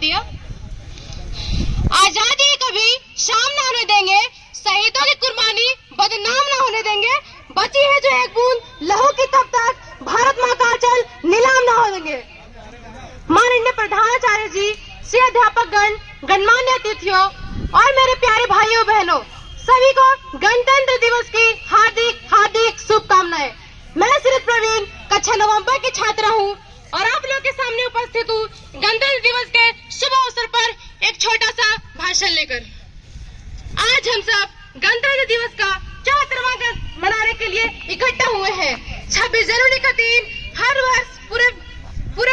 दिया। आजादी कभी शाम न होने देंगे, शहीदों की कुर्बानी बदनाम न होने देंगे। बची है जो एक बूंद लहू की तब तक भारत माँ का आंचल नीलाम न हो देंगे। माननीय प्रधानाचार्य जी, श्री अध्यापक गण, गणमान्य अतिथियों और मेरे प्यारे भाइयों बहनों, सभी को गणतंत्र दिवस की हार्दिक हार्दिक शुभकामनाएं। मैं श्री प्रवीण कक्षा नवंबर की छात्रा हूँ और आप लोग के सामने उपस्थित हूँ गणतंत्र दिवस के शुभ अवसर पर एक छोटा सा भाषण लेकर। आज हम सब गणतंत्र दिवस का 74वां मनाने के लिए इकट्ठा हुए हैं। 26 जनवरी का दिन हर वर्ष पूरे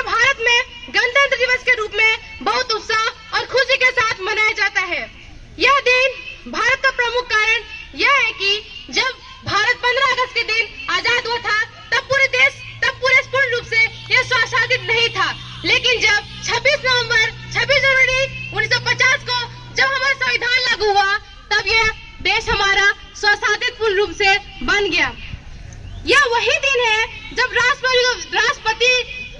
भारत में गणतंत्र दिवस के रूप में बहुत उत्साह और खुशी के साथ मनाया जाता है। यह दिन भारत का प्रमुख कारण यह है कि जब भारत 15 अगस्त के दिन आजाद हुआ था, तब पूरे पूर्ण रूप से यह स्वशासित नहीं था। लेकिन जब 26 जनवरी 1950 को जब हमारा संविधान लागू हुआ, तब यह देश हमारा स्वशासित पूर्ण रूप से बन गया। यह वही दिन है जब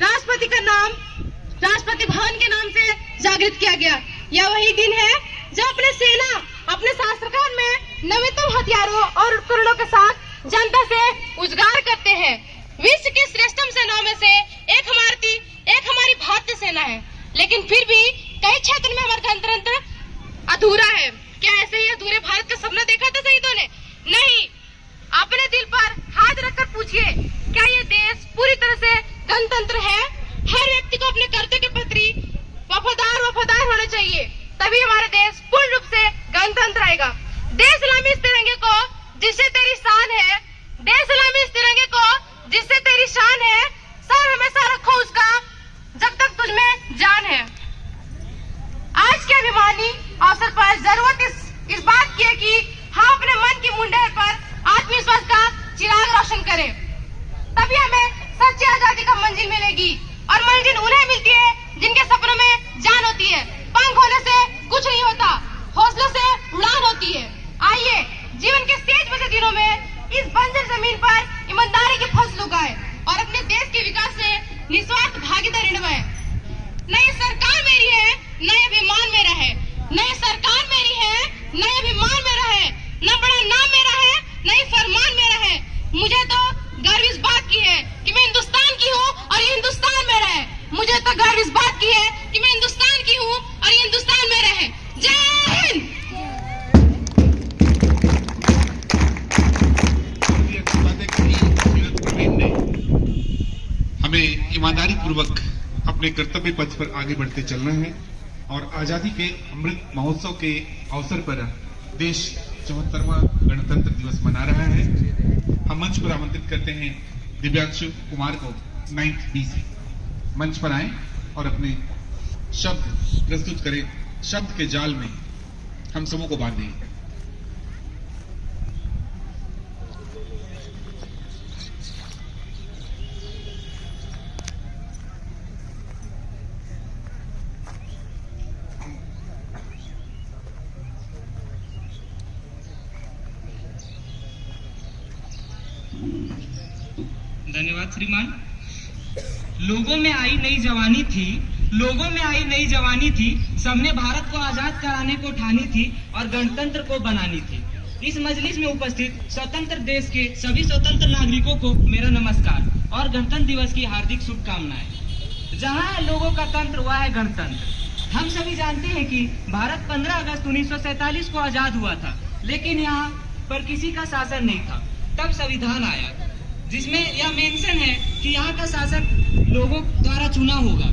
राष्ट्रपति का नाम राष्ट्रपति भवन के नाम से जागृत किया गया। यह वही दिन है जब अपने सेना अपने शासनकाल में नवीनतम हथियारों और उपकरणों के साथ जनता से उजागर करते हैं। विश्व की श्रेष्ठतम सेनाओं में से एक हमारी भारतीय सेना है, लेकिन फिर भी कई क्षेत्र में हमारा गणतंत्र अधूरा है। क्या ऐसे ही अधूरे भारत का सपना देखा था शहीदों ने? नहीं। अपने दिल पर हाथ रखकर पूछिए, क्या ये देश पूरी तरह से गणतंत्र है? हर व्यक्ति को अपने कर्तव्य के प्रति वफादार होना चाहिए, तभी हमारा देश पूर्ण रूप से गणतंत्र आएगा। देश सलामी इस तिरंगे को जिससे तेरी शान है, देश सलामी इस तिरंगे को जिससे तेरी शान है, सर हमेशा रखो उसका जब तक तुझमें जान है। आज के अभिमानी अवसर पर जरूरत इस बात की है कि हम अपने मन की मुंडेर पर आत्मविश्वास का चिराग रोशन करें, तभी हमें सच्ची आजादी का मंजिल मिलेगी। और मंजिल उन्हें मिलती है जिनके सपनों में जान होती है। पंख होने से कुछ नहीं होता, हौसलों से उड़ान होती है। आइए जीवन के तेज बचे दिनों में इस बंजर जमीन पर ईमानदारी की फसल उगाए और अपने देश के विकास से निस्वार्थ भागीदारी निभाएं। न ये सरकार मेरी है, न ये अभिमान मेरा है। न ये सरकार मेरी है, न ये अभिमान मेरा है। न बड़ा नाम मेरा है, न ये फरमान मेरा है। मुझे तो गर्व इस बात की है कि मैं हिंदुस्तान की हूँ और ये हिंदुस्तान मेरा है। मुझे तो गर्व इस बात की है कि मैं हिंदुस्तान की हूँ और ये हिंदुस्तान मेरा है। जय हिंद। हमें ईमानदारी पूर्वक अपने कर्तव्य पथ पर आगे बढ़ते चलना है और आजादी के अमृत महोत्सव के अवसर पर देश 74वां गणतंत्र दिवस मना रहा है। हम मंच पर आमंत्रित करते हैं दिव्यांशु कुमार को 9th B से मंच पर आए और अपने शब्द प्रस्तुत करें। शब्द के जाल में हम सबों को बांधें। धन्यवाद श्रीमान। लोगों में आई नई जवानी थी, सबने भारत को आजाद कराने को ठानी थी और गणतंत्र को बनानी थी। इस मजलिस में उपस्थित स्वतंत्र देश के सभी स्वतंत्र नागरिकों को मेरा नमस्कार और गणतंत्र दिवस की हार्दिक शुभकामनाएं। जहां है लोगों का तंत्र, वह है गणतंत्र। हम सभी जानते हैं कि भारत 15 अगस्त 1947 को आजाद हुआ था, लेकिन यहाँ पर किसी का शासन नहीं था। तब संविधान आया जिसमें यह मेंशन है कि यहाँ का शासक लोगों द्वारा चुना होगा,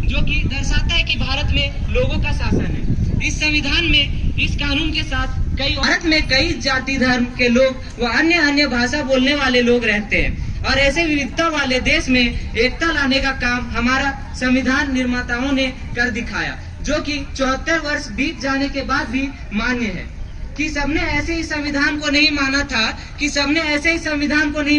जो कि दर्शाता है कि भारत में लोगों का शासन है। इस संविधान में इस कानून के साथ भारत में कई जाति धर्म के लोग व अन्य भाषा बोलने वाले लोग रहते हैं और ऐसे विविधता वाले देश में एकता लाने का काम हमारा संविधान निर्माताओं ने कर दिखाया, जो कि 74 वर्ष बीत जाने के बाद भी मान्य है। कि सबने ऐसे ही संविधान को नहीं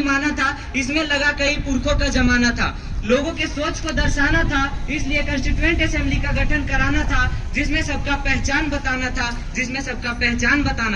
माना था, इसमें लगा कई पुरखों का जमाना था। लोगों के सोच को दर्शाना था, इसलिए कॉन्स्टिट्यूएंट असेंबली का गठन कराना था, जिसमें सबका पहचान बताना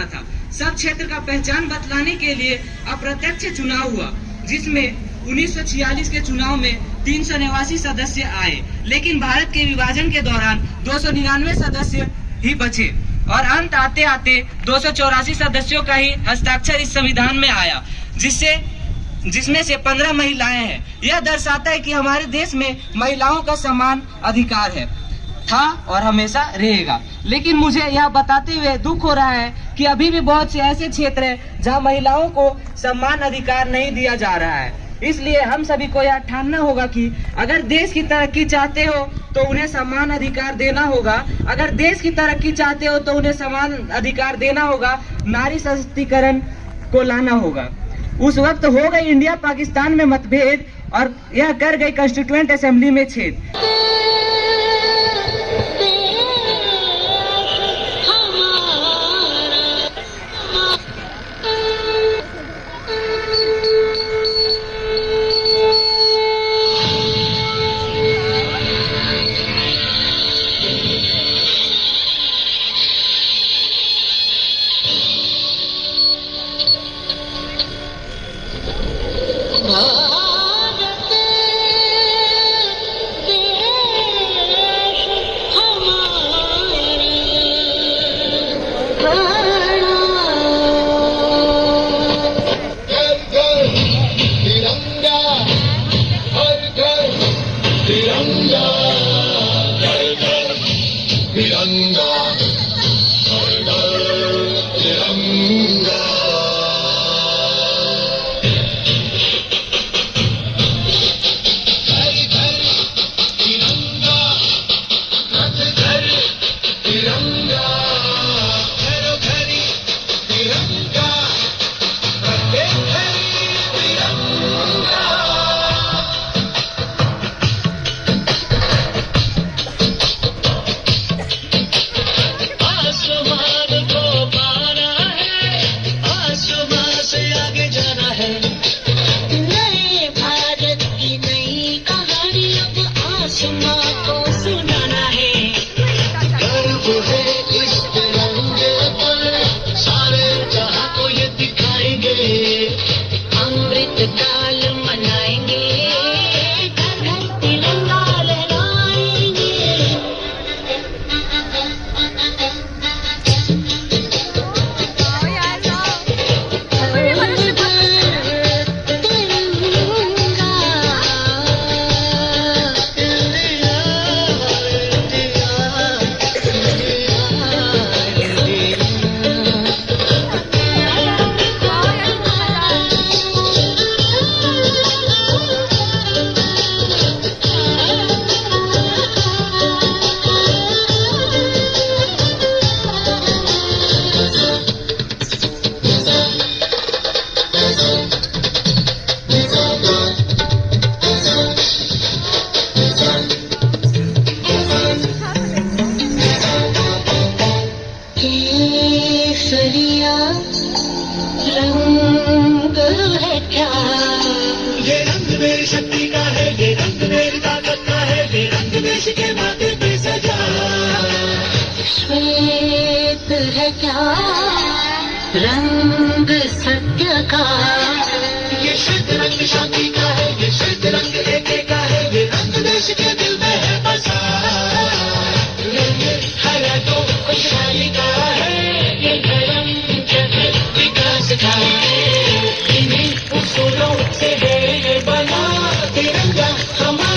था। सब क्षेत्र का पहचान बतलाने के लिए अप्रत्यक्ष चुनाव हुआ, जिसमें 1946 के चुनाव में 389 सदस्य आए, लेकिन भारत के विभाजन के दौरान 299 सदस्य ही बचे और अंत आते आते 284 सदस्यों का ही हस्ताक्षर इस संविधान में आया, जिसमें से 15 महिलाएं हैं। यह दर्शाता है कि हमारे देश में महिलाओं का समान अधिकार है, था और हमेशा रहेगा। लेकिन मुझे यह बताते हुए दुख हो रहा है कि अभी भी बहुत से ऐसे क्षेत्र हैं जहां महिलाओं को समान अधिकार नहीं दिया जा रहा है। इसलिए हम सभी को यह ठानना होगा कि अगर देश की तरक्की चाहते हो तो उन्हें समान अधिकार देना होगा। अगर देश की तरक्की चाहते हो तो उन्हें समान अधिकार देना होगा, नारी सशक्तिकरण को लाना होगा। उस वक्त हो गई इंडिया पाकिस्तान में मतभेद और यह कर गई कॉन्स्टिट्यूएंट असेंबली में छेद। रंग सत्य का, ये श्वेत रंग शांति का है, ये श्वेत रंग एकता का है, ये रंग देश के दिल में है बसा। ये हरा तो खुशहाली का है, ये धर्म जगत विकास का है, इन्हीं उसूलों से है ये बना तिरंगा हमारा।